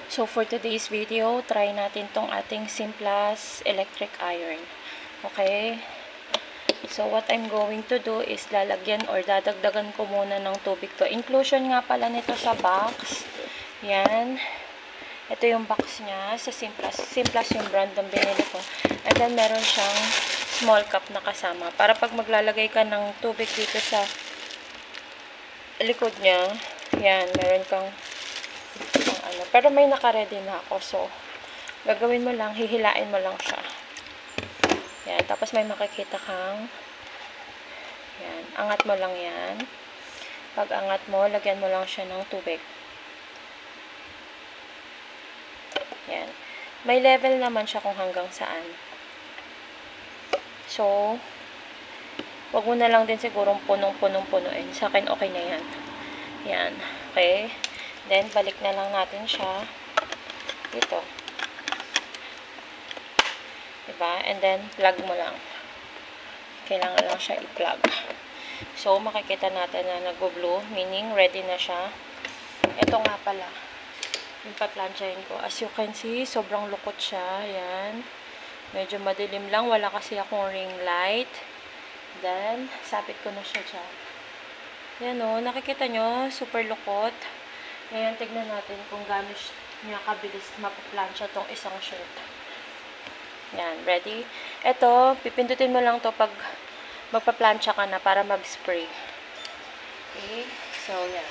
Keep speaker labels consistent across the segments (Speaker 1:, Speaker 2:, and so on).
Speaker 1: So for today's video, try natin tong ating Simplas electric iron. Okay? So what I'm going to do is lalagyan or dadagdagan ko muna ng tubig to. Inclusion nga pala nito sa box. Yan. Ito yung box niya sa Simplas. Simplas yung brand ng binili ko. And then meron siyang small cup na kasama. Para pag maglalagay ka ng tubig dito sa likod niya, yan, meron kang ano. Pero may naka-ready na ako. So, gagawin mo lang, hihilain mo lang siya. Yan. Tapos may makikita kang yan. Angat mo lang yan. Pag angat mo, lagyan mo lang siya ng tubig. Yan. May level naman siya kung hanggang saan. So, wag mo na lang din sigurong punong-punuin. Sa akin, okay na yan. Yan. Okay. Then, balik na lang natin siya dito. Diba? And then, plug mo lang. Kailangan lang siya i-plug. So, makikita natin na nag-blue, meaning ready na siya. Ito nga pala, yung pa-planchahin ko. As you can see, sobrang lukot siya. Yan. Medyo madilim lang. Wala kasi akong ring light. Then, sapit ko na siya dyan. Yan o. Nakikita nyo, super lukot. Ngayon, tignan natin kung gaano niya kabilis mapaplansya tong isang shirt. Yan, ready? Ito, pipindutin mo lang to pag magpaplansya ka na para mag-spray. Okay? So, yan.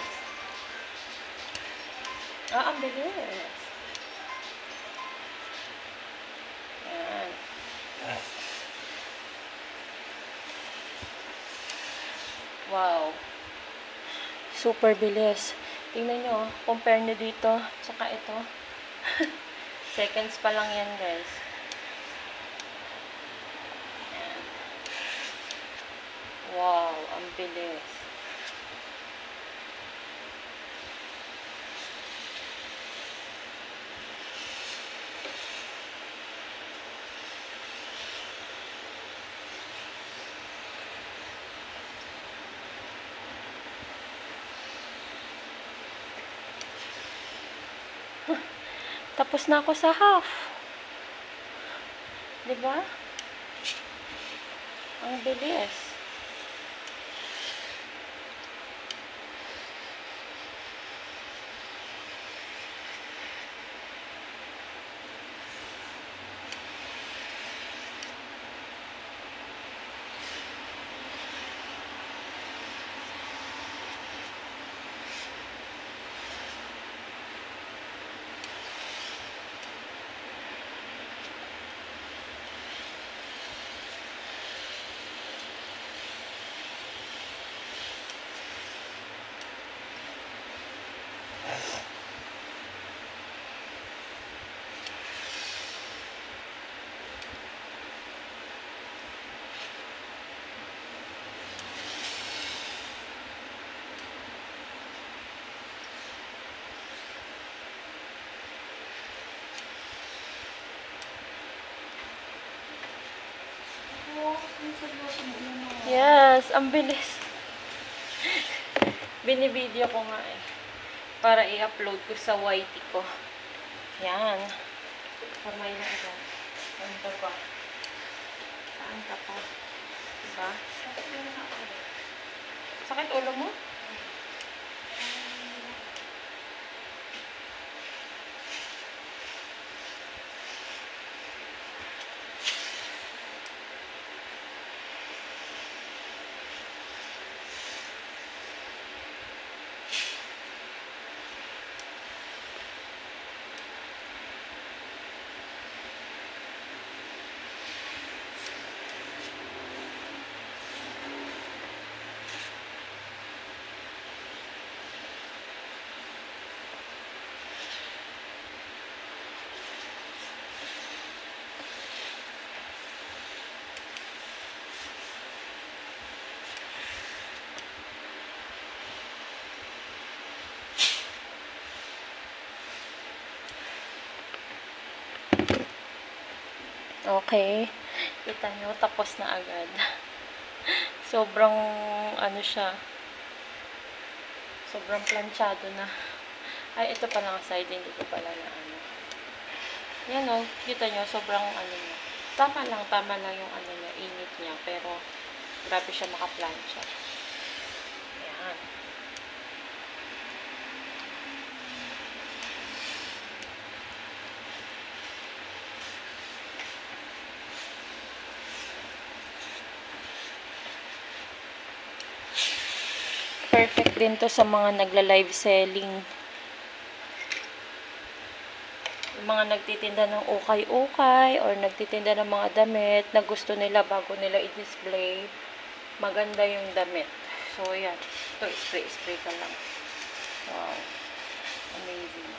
Speaker 1: Ang bilis. Yan. Wow. Super bilis. Tingnan nyo, compare nyo dito, tsaka ito. Seconds pa lang yan, guys. Yan. Wow, ang bilis. Tapos na ako sa half. Diba? Ang bilis. Yes, ang bilis. Binibideo ko nga eh. Para i-upload ko sa YT ko. Yan. Kamay na ito. Ano pa? Saan ka pa? Diba? Sakit ulo mo? Okay. Kita nyo, tapos na agad. Sobrang, ano siya, sobrang planchado na. Ay, ito pa lang side, hindi ko pala na ano. Yan o, kita nyo, sobrang ano niya. Tama lang yung ano niya, init niya. Pero, grabe siya makaplansya. Yan. Perfect din to sa mga nagla-live selling. Yung mga nagtitinda ng ukay-ukay or nagtitinda ng mga damit na gusto nila bago nila i-display. Maganda yung damit. So, yan. Ito, spray ka lang. Wow. Amazing.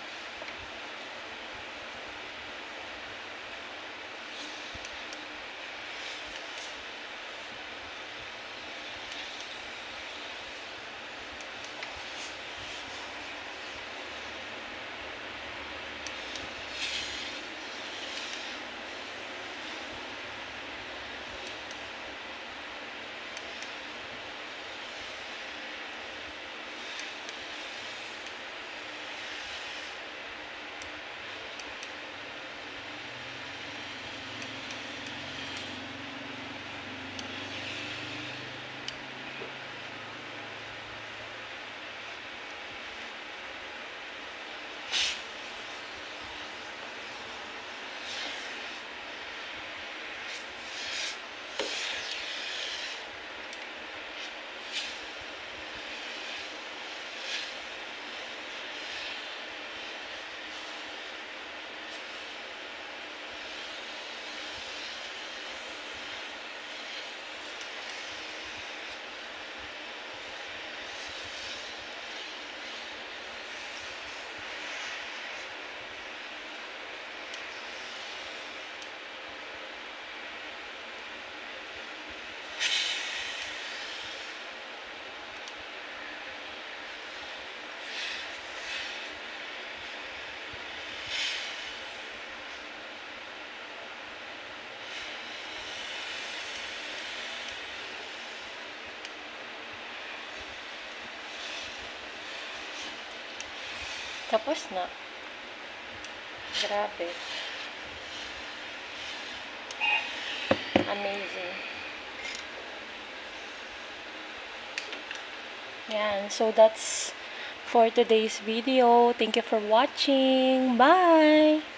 Speaker 1: Tapos na. Grabe. Amazing. Yan. So, that's for today's video. Thank you for watching. Bye!